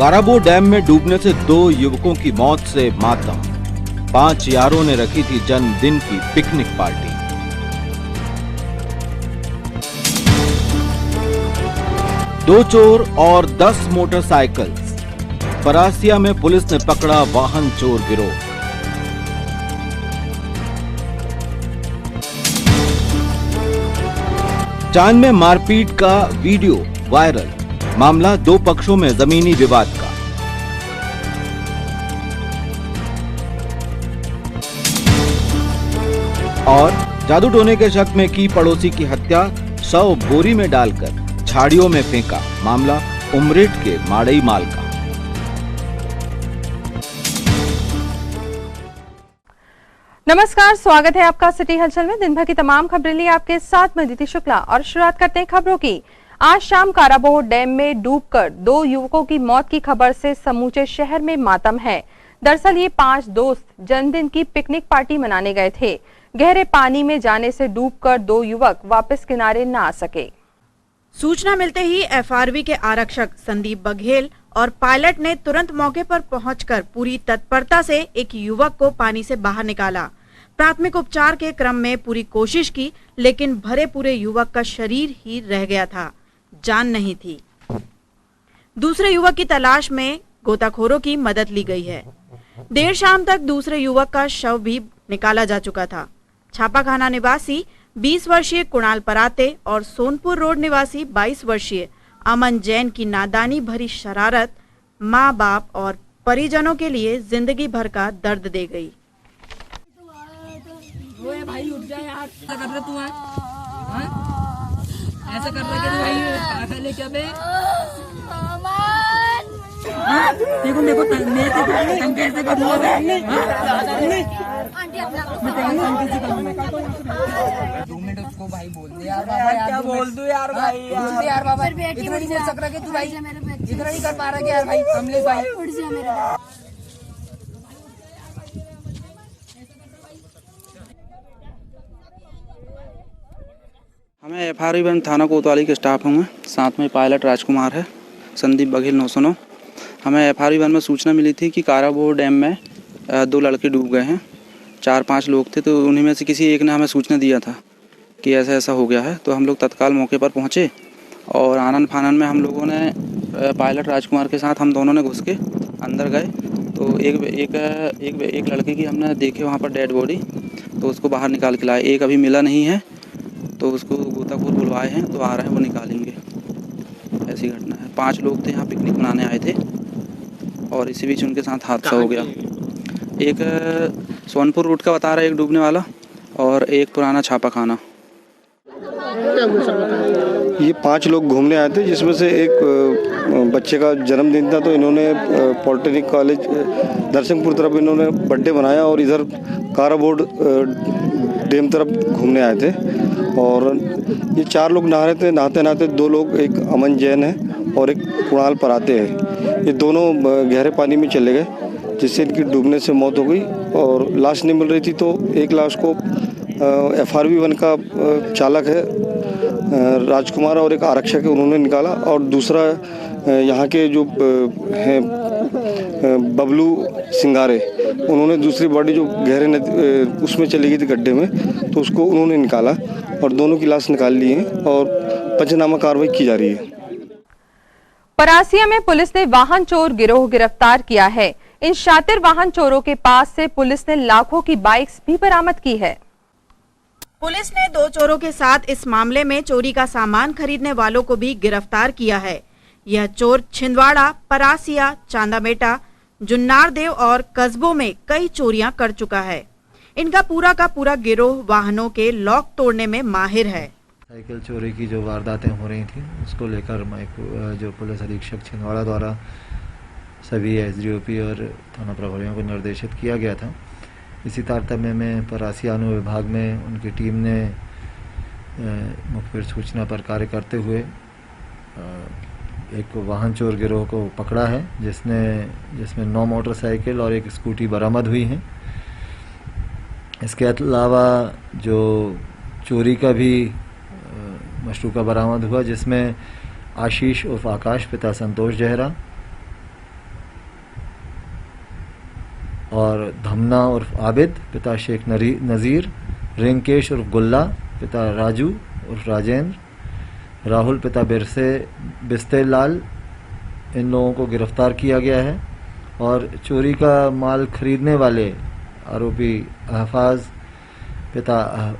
काराबो dam में डूबने से 2 युवकों की मौत से मातम। 5 यारों ने रखी थी जन्मदिन की पिकनिक पार्टी। दो चोर और 10 मोटरसाइकिल। परासिया में पुलिस ने पकड़ा वाहन चोर गिरोह। चांद में मारपीट का वीडियो वायरल। मामला 2 पक्षों में जमीनी विवाद का। और जादू टोने के शक में की पड़ोसी की हत्या, शव बोरी में डालकर झाड़ियों में फेंका। मामला उमरेठ के माड़ई माल का। नमस्कार, स्वागत है आपका सिटी हलचल में। दिन भर की तमाम खबरें लिए आपके साथ मैं दीदी शुक्ला और शुरुआत करते हैं खबरों की। आज शाम काराबोह डैम में डूबकर 2 युवकों की मौत की खबर से समूचे शहर में मातम है। दरअसल ये 5 दोस्त जन्मदिन की पिकनिक पार्टी मनाने गए थे। गहरे पानी में जाने से डूबकर 2 युवक वापस किनारे न आ सके। सूचना मिलते ही एफआरवी के आरक्षक संदीप बघेल और पायलट ने तुरंत मौके पर पहुंचकर पूरी तत्परता से एक युवक को पानी से बाहर निकाला। प्राथमिक उपचार के क्रम में पूरी कोशिश की, लेकिन भरे पूरे युवक का शरीर ही रह गया था, जान नहीं थी। दूसरे युवक की तलाश में गोताखोरों की मदद ली गई है। देर शाम तक दूसरे युवक का शव भी निकाला जा चुका था। छापाखाना निवासी 20 वर्षीय कुणाल पराते और सोनपुर रोड निवासी 22 वर्षीय अमन जैन की नादानी भरी शरारत माँ बाप और परिजनों के लिए जिंदगी भर का दर्द दे गई। भाई उठ जा यार, ऐसा कर रहा तू है? ऐसा कर रहा है भाई, पागल है क्या बे? देखो देखो मैं कैसे करूँगा मैं? 2 मिनट उसको भाई बोल दे यार बाबा, यार क्या बोल दूं यार भाई, बोल दे यार बाबा। इतना नहीं बोल सक रहा कि तू भाई, इतना नहीं कर पा रहा कि यार भाई कमलेश भाई। हमें एफआरवी वन थाना कोतवाली के स्टाफ होंगे, साथ में पायलट राजकुमार है, संदीप बघेल 909। हमें एफआरवी वन में सूचना मिली थी कि काराबोह डैम में 2 लड़के डूब गए हैं। 4-5 लोग थे, तो उन्हीं में से किसी एक ने हमें सूचना दिया था कि ऐसा ऐसा हो गया है। तो हम लोग तत्काल मौके पर पहुँचे और आनन फानन में हम लोगों ने पायलट राजकुमार के साथ हम दोनों ने घुस के अंदर गए। तो एक लड़के की हमने देखे वहाँ पर डेड बॉडी, तो उसको बाहर निकाल के लाए। एक अभी मिला नहीं है, तो उसको गोताखोर बुलवाए हैं, तो आ रहे हैं, वो निकालेंगे। ऐसी घटना है। 5 लोग थे यहाँ पिकनिक मनाने आए थे और इसी बीच उनके साथ हादसा हो गया। एक सोनपुर रूट का बता रहा है, एक डूबने वाला, और एक पुराना छापाखाना। ये 5 लोग घूमने आए थे, जिसमें से एक बच्चे का जन्मदिन था, तो इन्होंने पॉलिटेक्निक कॉलेज दर्शनपुर तरफ इन्होंने बर्थडे बनाया और इधर काराबोह डैम तरफ घूमने आए थे। और ये 4 लोग नहा रहे थे। नहाते नहाते 2 लोग, एक अमन जैन है और एक कुणाल पराते हैं, ये दोनों गहरे पानी में चले गए, जिससे इनकी डूबने से मौत हो गई। और लाश नहीं मिल रही थी, तो एक लाश को एफआरवी वन का चालक है राजकुमार और एक आरक्षक है, उन्होंने निकाला। और दूसरा यहाँ के जो हैं बबलू सिंगारे, उन्होंने दूसरी बॉडी जो गहरे उसमें चली गई थी गड्ढे में, तो उसको उन्होंने निकाला और दोनों की लाश निकाल ली है और पंचनामा कार्रवाई की जा रही है। परासिया में पुलिस ने वाहन चोर गिरोह गिरफ्तार किया है। इन शातिर वाहन चोरों के पास से पुलिस ने लाखों की बाइक्स भी बरामद की है। पुलिस ने 2 चोरों के साथ इस मामले में चोरी का सामान खरीदने वालों को भी गिरफ्तार किया है। यह चोर छिंदवाड़ा, परासिया, चांदामेटा, जुन्नारदेव और कस्बों में कई चोरियां कर चुका है। इनका पूरा का पूरा गिरोह वाहनों के लॉक तोड़ने में माहिर है। साइकिल चोरी की जो वारदातें हो रही थी, उसको लेकर जो पुलिस अधीक्षक छिंदवाड़ा द्वारा सभी एसडीओपी और थाना प्रभारियों को निर्देशित किया गया था। इसी तारतम्य में परासिया अनुविभाग में उनकी टीम ने मुखबिर सूचना पर कार्य करते हुए एक वाहन चोर गिरोह को पकड़ा है, जिसमें 9 मोटरसाइकिल और एक स्कूटी बरामद हुई हैं। इसके अलावा जो चोरी का भी मशरूका बरामद हुआ, जिसमें आशीष उर्फ आकाश पिता संतोष जहरा, और धमना उर्फ आबिद पिता शेख नज़ीर, रिंकेश उर्फ गुल्ला पिता राजू उर्फ राजेंद्र, राहुल पिता बिस्ते लाल, इन लोगों को गिरफ्तार किया गया है। और चोरी का माल खरीदने वाले आरोपी अहफाज पिता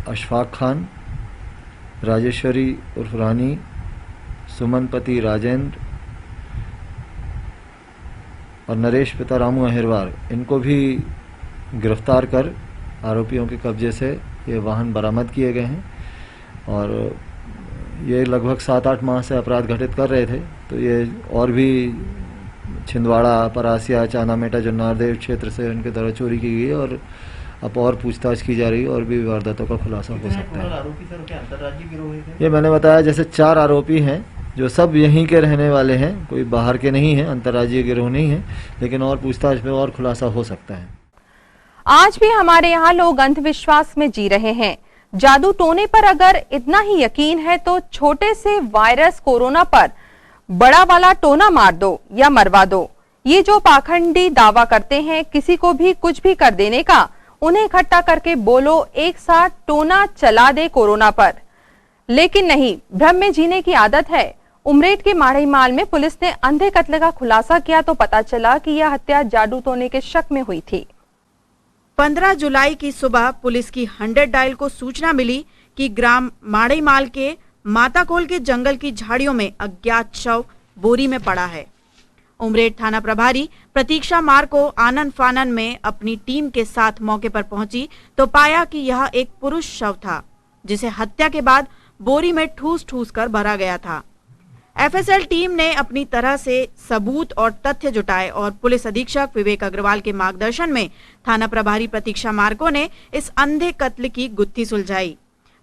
अशफाक खान, राजेश्वरी उर्फ रानी, सुमन पति राजेंद्र और नरेश पिता रामू अहिरवार, इनको भी गिरफ्तार कर आरोपियों के कब्जे से ये वाहन बरामद किए गए हैं। और ये लगभग 7-8 माह से अपराध घटित कर रहे थे, तो ये और भी छिंदवाड़ा, परासिया, चानामेटा, जुन्नारदेव क्षेत्र से इनके द्वारा चोरी की गई और अब और पूछताछ की जा रही है और भी वारदातों का खुलासा हो सकता है। आरोपी सर क्या अंतर्राज्यीय गिरोह है? ये मैंने बताया जैसे 4 आरोपी हैं जो सब यहीं के रहने वाले हैं, कोई बाहर के नहीं है, अंतर्राज्यीय गिरोह नहीं है, लेकिन और पूछताछ में और खुलासा हो सकता है। आज भी हमारे यहाँ लोग अंधविश्वास में जी रहे हैं। जादू टोने पर अगर इतना ही यकीन है तो छोटे से वायरस कोरोना पर बड़ा वाला टोना मार दो या मरवा दो। ये जो पाखंडी दावा करते हैं किसी को भी कुछ भी कर देने का, उन्हें इकट्ठा करके बोलो एक साथ टोना चला दे कोरोना पर। लेकिन नहीं, भ्रम में जीने की आदत है। उमरेठ के माढ़ईमाल में पुलिस ने अंधे कत्ल का खुलासा किया तो पता चला कि यह हत्या जादू टोने के शक में हुई थी। 15 जुलाई की सुबह पुलिस की 100 डायल को सूचना मिली कि ग्राम माढ़ईमाल के माताकोल के जंगल की झाड़ियों में अज्ञात शव बोरी में पड़ा है। उमरेठ थाना प्रभारी प्रतीक्षा मार को आनन फानन में अपनी टीम के साथ मौके पर पहुंची तो पाया कि यह एक पुरुष शव था, जिसे हत्या के बाद बोरी में ठूस कर भरा गया था। एफएसएल टीम ने अपनी तरह से सबूत और तथ्य जुटाए और पुलिस अधीक्षक विवेक अग्रवाल के मार्गदर्शन में थाना प्रभारी प्रतीक्षा मार्को ने इस अंधे कत्ल की गुत्थी सुलझाई।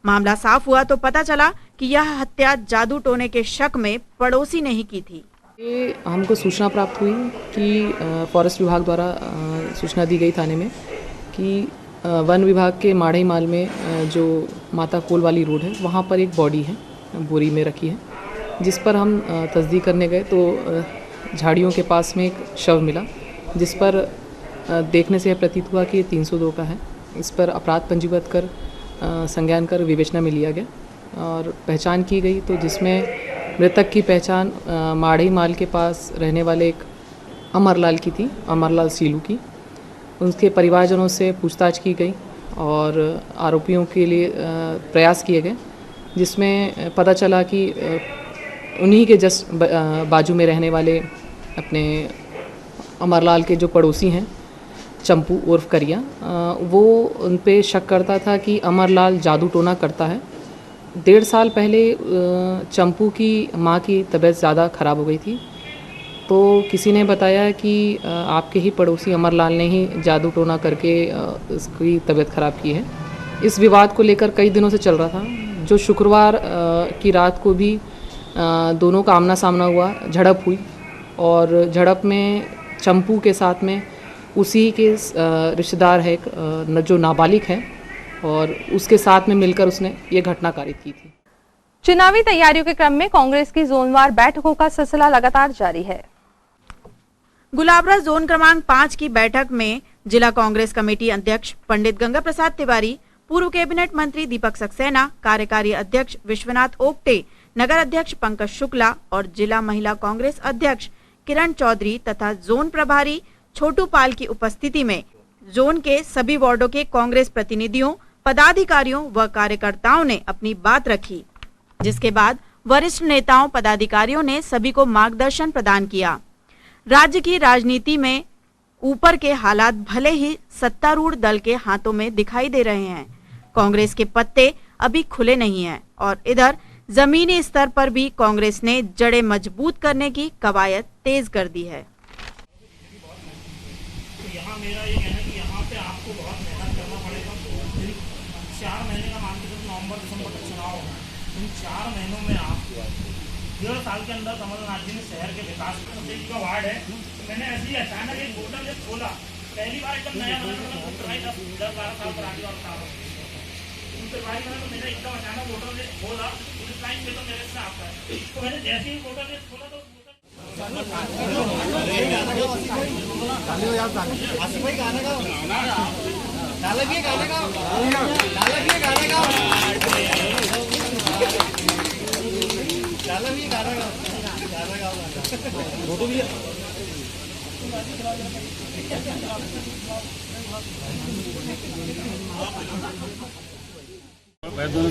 मामला साफ हुआ तो पता चला कि यह हत्या जादू टोने के शक में पड़ोसी ने ही की थी। ये हमको सूचना प्राप्त हुई कि फॉरेस्ट विभाग द्वारा सूचना दी गई थाने में कि वन विभाग के माढ़ईमाल में जो माता कोल वाली रोड है वहाँ पर एक बॉडी है, बोरी में रखी है, जिस पर हम तस्दीक करने गए तो झाड़ियों के पास में एक शव मिला, जिस पर देखने से यह प्रतीत हुआ कि ये 302 का है। इस पर अपराध पंजीबद्ध कर संज्ञान कर विवेचना में लिया गया और पहचान की गई, तो जिसमें मृतक की पहचान माढ़ईमाल के पास रहने वाले एक अमरलाल की थी, अमरलाल सीलू की। उनके परिवारजनों से पूछताछ की गई और आरोपियों के लिए प्रयास किए गए, जिसमें पता चला कि उन्हीं के जस्ट बाजू में रहने वाले अपने अमरलाल के जो पड़ोसी हैं चंपू उर्फ करिया, वो उन पे शक करता था कि अमरलाल जादू टोना करता है। 1.5 साल पहले चंपू की माँ की तबीयत ज़्यादा ख़राब हो गई थी, तो किसी ने बताया कि आपके ही पड़ोसी अमरलाल ने ही जादू टोना करके उसकी तबीयत ख़राब की है। इस विवाद को लेकर कई दिनों से चल रहा था, जो शुक्रवार की रात को भी दोनों का आमना सामना हुआ, झड़प हुई और झड़प में चंपू के साथ में उसी के रिश्तेदार है जो नाबालिग है और उसके साथ में मिलकर उसने ये घटना कारित की थी। चुनावी तैयारियों के क्रम में कांग्रेस की जोनवार बैठकों का सिलसिला लगातार जारी है। गुलाबरा जोन क्रमांक 5 की बैठक में जिला कांग्रेस कमेटी अध्यक्ष पंडित गंगा प्रसाद तिवारी, पूर्व कैबिनेट मंत्री दीपक सक्सेना, कार्यकारी अध्यक्ष विश्वनाथ ओक्टे, नगर अध्यक्ष पंकज शुक्ला और जिला महिला कांग्रेस अध्यक्ष किरण चौधरी तथा जोन प्रभारी छोटू पाल की उपस्थिति में जोन के सभी वार्डों के कांग्रेस प्रतिनिधियों, पदाधिकारियों व कार्यकर्ताओं ने अपनी बात रखी, जिसके बाद वरिष्ठ नेताओं पदाधिकारियों ने सभी को मार्गदर्शन प्रदान किया। राज्य की राजनीति में ऊपर के हालात भले ही सत्तारूढ़ दल के हाथों में दिखाई दे रहे हैं, कांग्रेस के पत्ते अभी खुले नहीं हैं और इधर जमीनी स्तर पर भी कांग्रेस ने जड़ें मजबूत करने की कवायद तेज कर दी है। यहाँ मेरा ये कहना है कि यहाँ पे आपको बहुत मेहनत करना पड़ेगा। 4 महीने का मान के नवंबर दिसंबर का चुनाव है, इन 4 महीनों में आप 1.5 साल के अंदर कमलनाथ जी ने शहर के विकास का वार्ड है। मैंने ऐसे ही अचानक एक होटल जब खोला, पहली बार एकदम नया 10-12 साल पर आगे और उनसे बाइक तो मेरा एकदम अचानक होटल खोला, उस टाइम पे तो मेरे से आता है, तो मैंने जैसे ही होटल खोला तो दोनों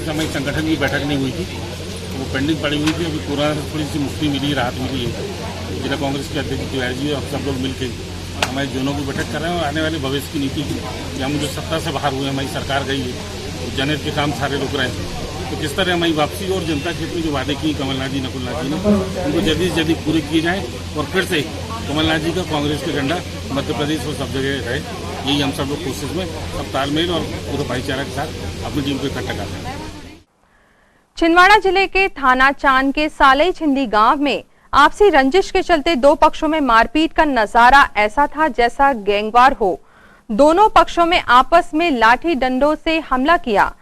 समय संगठन की बैठक नहीं हुई थी, वो पेंडिंग पड़ी हुई थी। अभी कोरोना से थोड़ी सी मुक्ति मिली, राहत मिली है। जिला कांग्रेस के अध्यक्ष तिवारी जी और सब लोग मिलकर हमारे जोनों की बैठक कर रहे हैं और आने वाले भविष्य की नीति की हम जो सत्ता से बाहर हुए, हमारी सरकार गई है, तो जनहित के काम सारे रुक रहे हैं, तो किस तरह हमारी वापसी और जनता के में जो वादे की कमलनाथ जी, नकुलनाथ जी ने, उनको जल्दी से जल्दी पूरे किए जाएँ और फिर से कमलनाथ जी का कांग्रेस का झंडा मध्य प्रदेश और सब जगह रहे। यही हम सब लोग कोशिश में सब तालमेल और पूरे भाईचारा के साथ अपनी टीम को इकट्ठा कर रहे हैं। छिंदवाड़ा जिले के थाना चांद के सालई छिंदी गांव में आपसी रंजिश के चलते दो पक्षों में मारपीट का नजारा ऐसा था जैसा गैंगवार हो। दोनों पक्षों में आपस में लाठी डंडों से हमला किया।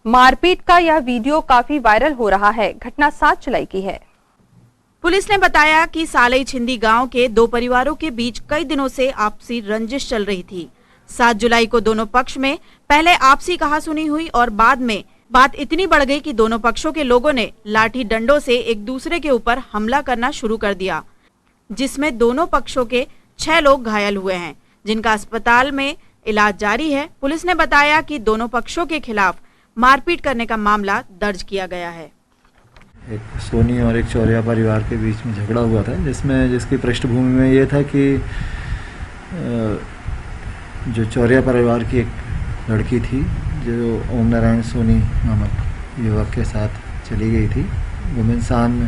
मारपीट का यह वीडियो काफी वायरल हो रहा है। घटना 7 जुलाई की है। पुलिस ने बताया कि सालई छिंदी गांव के दो परिवारों के बीच कई दिनों से आपसी रंजिश चल रही थी। 7 जुलाई को दोनों पक्ष में पहले आपसी कहासुनी हुई और बाद में बात इतनी बढ़ गई कि दोनों पक्षों के लोगों ने लाठी डंडों से एक दूसरे के ऊपर हमला करना शुरू कर दिया, जिसमें दोनों पक्षों के 6 लोग घायल हुए हैं, जिनका अस्पताल में इलाज जारी है। पुलिस ने बताया कि दोनों पक्षों के खिलाफ मारपीट करने का मामला दर्ज किया गया है। एक सोनी और एक चौरिया परिवार के बीच में झगड़ा हुआ था, जिसकी पृष्ठभूमि में ये था कि जो चौरिया परिवार की एक लड़की थी जो ओम नारायण सोनी नामक युवक के साथ चली गई थी, गुमनसान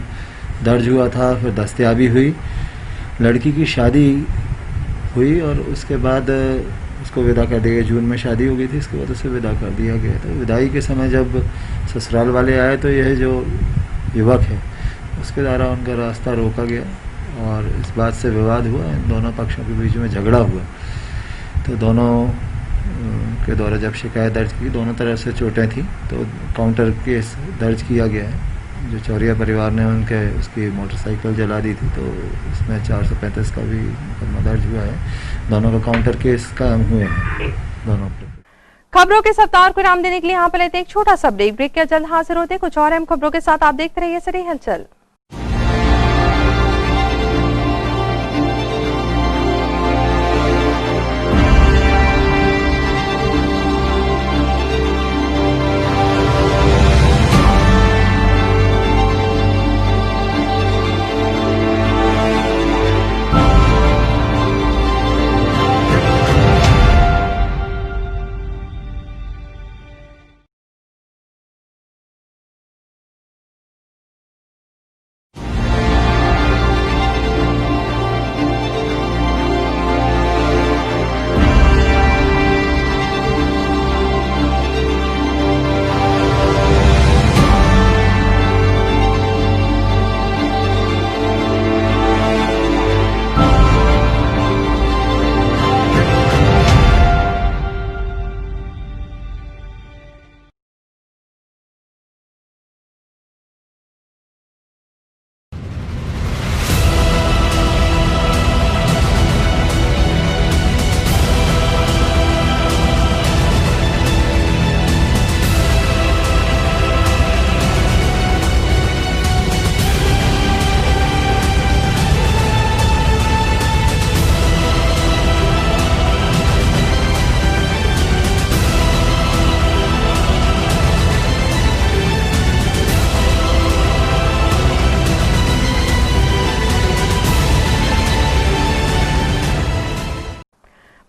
दर्ज हुआ था, फिर दस्तयाबी हुई। लड़की की शादी हुई और उसके बाद उसको विदा कर दिया गया। जून में शादी हो गई थी, इसके बाद उसे विदा कर दिया गया था। विदाई के समय जब ससुराल वाले आए तो यह जो युवक है उसके द्वारा उनका रास्ता रोका गया और इस बात से विवाद हुआ। इन दोनों पक्षों के बीच में झगड़ा हुआ तो दोनों के द्वारा जब शिकायत दर्ज की, दोनों तरफ से चोटें थी, तो काउंटर केस दर्ज किया गया है। जो चौरिया परिवार ने उसकी मोटरसाइकिल जला दी थी, तो इसमें 435 का भी मुकदमा दर्ज हुआ है। दोनों का काउंटर केस कायम हुए हैं दोनों पर। खबरों के सप्ताह को नाम देने के लिए यहाँ पर लेते हैं एक छोटा सा ब्रेक के जल्द हाजिर होते हैं कुछ और अहम खबरों के साथ। आप देखते रहिए सिटी हलचल।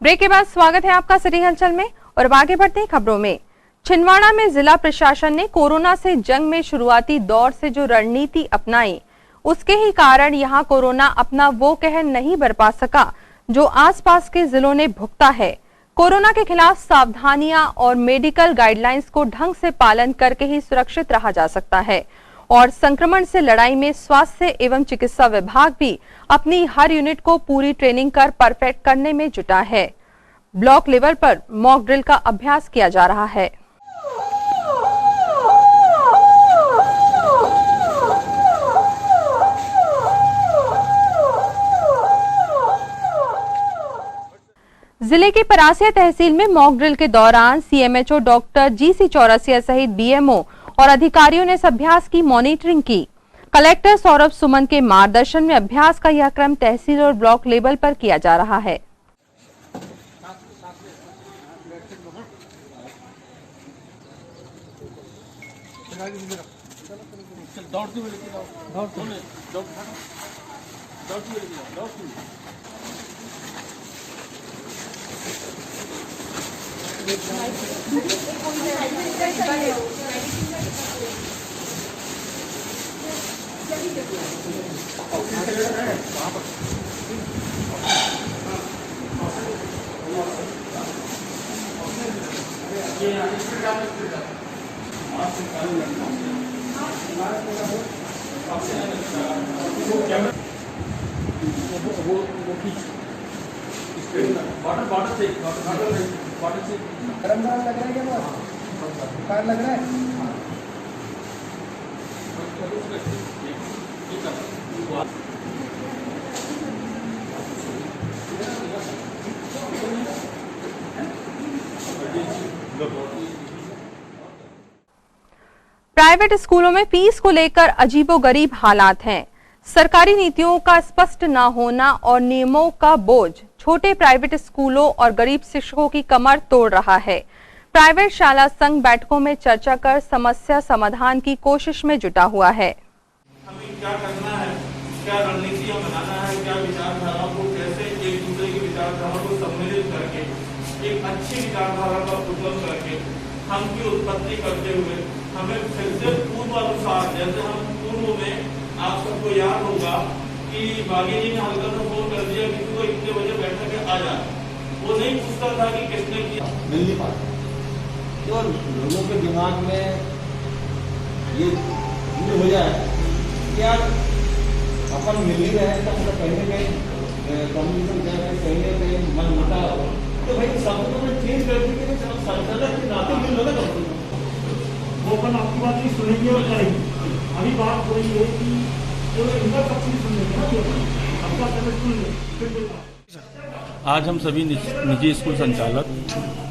ब्रेक के बाद स्वागत है आपका सिटी हलचल में और अब आगे बढ़ते हैं खबरों में। छिंदवाड़ा में जिला प्रशासन ने कोरोना से जंग में शुरुआती दौर से जो रणनीति अपनाई, उसके ही कारण यहां कोरोना अपना वो कहर नहीं बरपा सका जो आसपास के जिलों ने भुगता है। कोरोना के खिलाफ सावधानियां और मेडिकल गाइडलाइंस को ढंग से पालन करके ही सुरक्षित रहा जा सकता है और संक्रमण से लड़ाई में स्वास्थ्य एवं चिकित्सा विभाग भी अपनी हर यूनिट को पूरी ट्रेनिंग कर परफेक्ट करने में जुटा है। ब्लॉक लेवल पर मॉक ड्रिल का अभ्यास किया जा रहा है। जिले की परासिया तहसील में मॉक ड्रिल के दौरान सीएमएचओ डॉक्टर जीसी चौरसिया सहित बीएमओ और अधिकारियों ने इस अभ्यास की मॉनिटरिंग की। कलेक्टर सौरभ सुमन के मार्गदर्शन में अभ्यास का यह क्रम तहसील और ब्लॉक लेवल पर किया जा रहा है। प्राइवेट स्कूलों में फीस को लेकर अजीबोगरीब हालात हैं। सरकारी नीतियों का स्पष्ट न होना और नियमों का बोझ छोटे प्राइवेट स्कूलों और गरीब शिक्षकों की कमर तोड़ रहा है। प्राइवेट शाला संघ बैठकों में चर्चा कर समस्या समाधान की कोशिश में जुटा हुआ है। हमें क्या करना है, क्या रणनीतियां बनाना है, क्या विचारधारा को कैसे एक दूसरे की विचारधारा को सम्मिलित करके एक अच्छी विचारधारा का उद्गम करके हम की उत्पत्ति करते हुए हमें फिर से पूर्व अनुसार, जैसे हम पूर्व में आप सबको याद होगा कि बागी जी ने हल्का सा फोन कर दिया किसी को इतने बजे बैठक के आ जाए, वो नहीं पूछता था कि किसने किया। मिल नहीं पाता और लोगों के दिमाग में ये हो जाए कि यार अपन मिल ही रहे तो मतलब कहीं ना कहीं कम्युनिज्म कहीं ना कहीं मन मोटा हो तो भाई सबको मैं चेंज कर दी कि संचालक के नाते मिल लो ना। वो अपन आपकी बात नहीं सुनेंगे और करेंगे। अभी बात हो रही है कि इनका सब चीज सुनेंगे ना, आपका पहले सुन ले। आज हम सभी निजी स्कूल संचालक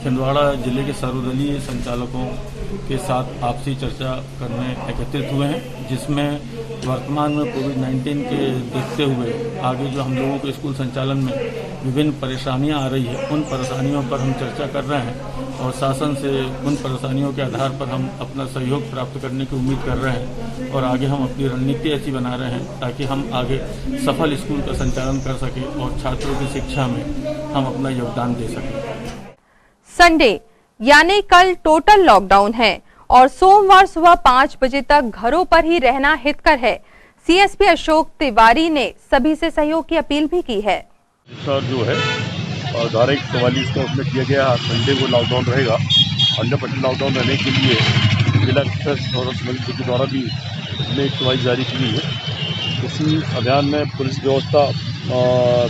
छिंदवाड़ा जिले के सर्वदलीय संचालकों के साथ आपसी चर्चा करने एकत्रित हुए हैं, जिसमें वर्तमान में कोविड-19 के देखते हुए आगे जो हम लोगों के स्कूल संचालन में विभिन्न परेशानियां आ रही है, उन परेशानियों पर हम चर्चा कर रहे हैं और शासन से उन परेशानियों के आधार पर हम अपना सहयोग प्राप्त करने की उम्मीद कर रहे हैं और आगे हम अपनी रणनीति ऐसी बना रहे हैं ताकि हम आगे सफल स्कूल का संचालन कर सकें और छात्रों की शिक्षा में हम अपना योगदान दे सकें। संडे यानी कल टोटल लॉकडाउन है और सोमवार सुबह 5 बजे तक घरों पर ही रहना हितकर है। सीएसपी अशोक तिवारी ने सभी से सहयोग की अपील भी की है। सर जो है धारा 144 का उसमें किया गया संडे को लॉकडाउन रहेगा। 100% लॉकडाउन रहने के लिए जिला के द्वारा भी उसमें एक दवाई जारी की गई है। इसी अभियान में पुलिस व्यवस्था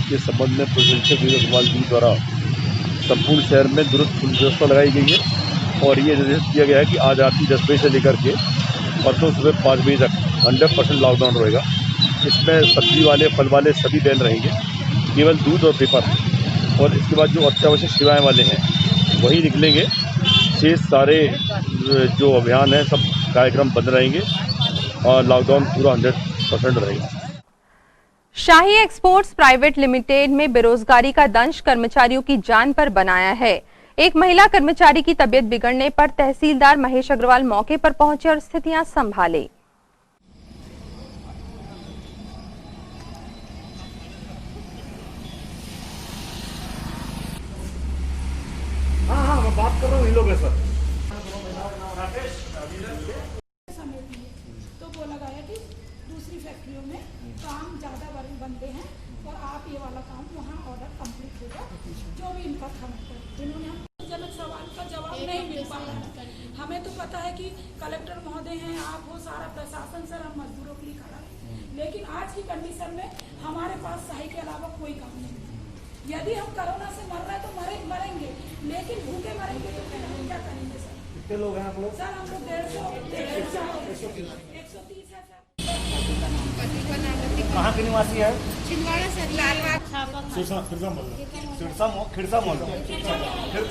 के संबंध में पुलिस अधीक्षक वीरेंद्र कुमार जी द्वारा संपूर्ण शहर में दुरुस्त पुलिस व्यवस्था लगाई गई है और ये निर्देश किया गया है कि आज रात 10 बजे से लेकर के परसों सुबह 5 बजे तक 100% लॉकडाउन रहेगा। इसमें सब्जी वाले, फल वाले सभी बैन रहेंगे, केवल दूध और पेपर और इसके बाद जो अत्यावश्यक सेवाएं वाले हैं वही निकलेंगे। शेष सारे जो अभियान है सब कार्यक्रम बंद रहेंगे और लॉकडाउन पूरा 100% रहेगा। शाही एक्सपोर्ट्स प्राइवेट लिमिटेड में बेरोजगारी का दंश कर्मचारियों की जान पर बनाया है। एक महिला कर्मचारी की तबीयत बिगड़ने पर तहसीलदार महेश अग्रवाल मौके पर पहुंचे और स्थितियां संभाले। हाँ, बात कर रहा हूँ इन लोगों से। तो वो लगाया कि दूसरी फैक्ट्रियों में काम ज़्यादा बनते हैं और आप ये वाला काम वहाँ ऑर्डर कंप्लीट होगा। जो भी इनका था जिन्होंने हम जनक सवाल का जवाब नहीं मिल पाया। हमें तो पता है कि कलेक्टर महोदय हैं, आप हो, सारा प्रशासन सर, हम मजदूरों के लिए खड़ा है, लेकिन आज की कंडीशन में हमारे पास सही के अलावा कोई काम नहीं। यदि हम कोरोना से मर रहे हैं तो मरेंगे, लेकिन भूखे मरेंगे तो फिर हम क्या करेंगे सर? कितने लोग हैं आप लोग? सर हम लोग 150 130 है सर। कहाँ के निवासी है? खिड़का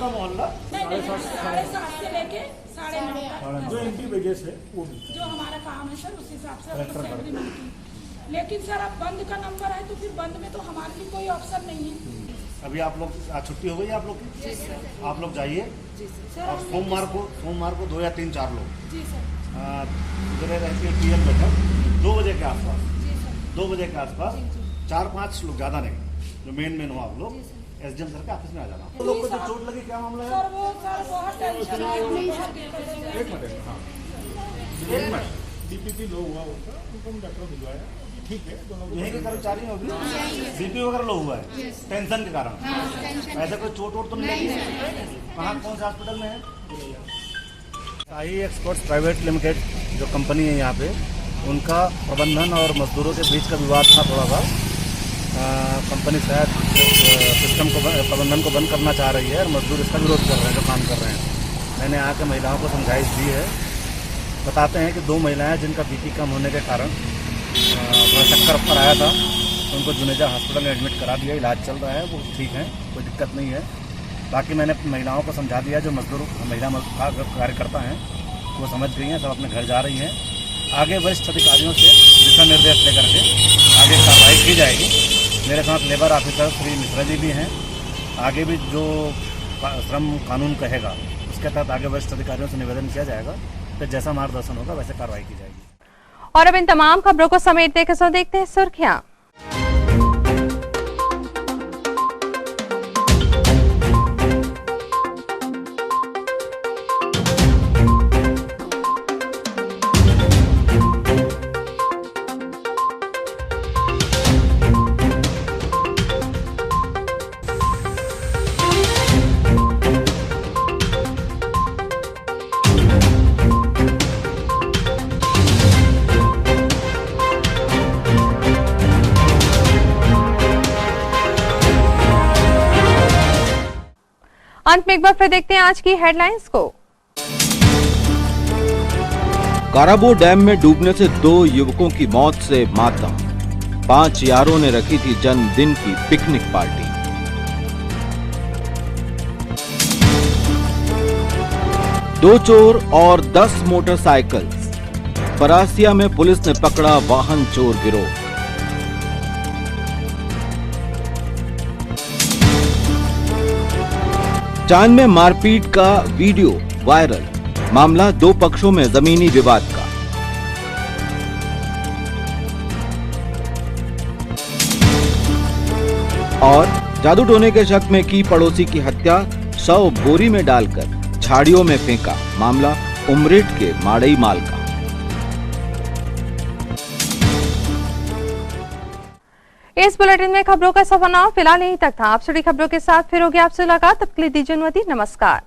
मोहल्ला 7:30 से लेके 9:30 जो एंट्री वेजेस है वो भी जो हमारा काम है सर उस हिसाब से सैलरी मिलती है। लेकिन सर अब बंद का नंबर है तो फिर बंद में तो हमारे लिए कोई ऑप्शन नहीं है। अभी आप लोग आज छुट्टी हो गई आप लोग की? आप लोग जाइए और सोमवार को 2 या 3-4 लोग उधर रहती है पीएम बैठक 2 बजे के आसपास 2 बजे के आसपास 4-5 लोग, ज़्यादा नहीं, जो मेन हो आप लोग एसडीएम सर के ऑफिस में आ जाना। तो लोग को जो चोट लगी क्या मामला है? सर वो सर बहुत टेंशन है। एक मिनट डीपीपी लो हुआ उसका, उनको हम डॉक्टर भिजवाया, ठीक है, दोनों यहीं के कर्मचारी होगी, बीपी वगैरह लो हुआ है टेंशन के कारण। ऐसा कोई चोट वोट तो नहीं लगी? कहाँ कौन से हॉस्पिटल में है? शाही एक्सपोर्ट्स प्राइवेट लिमिटेड जो कंपनी है यहाँ पे, उनका प्रबंधन और मजदूरों के बीच का विवाद था थोड़ा सा। कंपनी शायद सिस्टम को प्रबंधन को बंद करना चाह रही है और मजदूर इसका विरोध कर रहे हैं, जो काम कर रहे हैं। मैंने आके महिलाओं को समझाइश दी है। बताते हैं कि 2 महिलाएं जिनका बीपी कम होने के कारण थोड़ा चक्कर पर आया था, उनको जुनेजा हॉस्पिटल में एडमिट करा दिया, इलाज चल रहा है, वो ठीक है, कोई दिक्कत नहीं है। बाकी मैंने महिलाओं को समझा दिया, जो महिला कार्यकर्ता हैं वो समझ गई हैं, सब अपने घर जा रही हैं। आगे वरिष्ठ अधिकारियों से दिशा निर्देश लेकर के आगे कार्रवाई की जाएगी। मेरे साथ लेबर ऑफिसर श्री मिश्रा जी भी हैं। आगे भी जो श्रम कानून कहेगा उसके तहत आगे वरिष्ठ अधिकारियों से निवेदन किया जाएगा, तो जैसा मार्गदर्शन होगा वैसे कार्रवाई की जाएगी। और अब इन तमाम खबरों को समेटते के साथ देखते हैं सुर्खियां। अंत में एक बार फिर देखते हैं आज की हेडलाइंस को। काराबोर डैम में डूबने से 2 युवकों की मौत से मातम। 5 यारों ने रखी थी जन्मदिन की पिकनिक पार्टी। दो चोर और 10 मोटरसाइकिल। परासिया में पुलिस ने पकड़ा वाहन चोर गिरोह। चांद में मारपीट का वीडियो वायरल। मामला 2 पक्षों में जमीनी विवाद का। और जादू टोने के शक में की पड़ोसी की हत्या, शव बोरी में डालकर झाड़ियों में फेंका। मामला उमरेठ के माड़ई माल का। इस बुलेटिन में खबरों का सफरनामा फिलहाल यहीं तक था। आप सभी खबरों के साथ फिर होगी आपसे मुलाकात। तब के लिए दीजिए अनुमति। नमस्कार।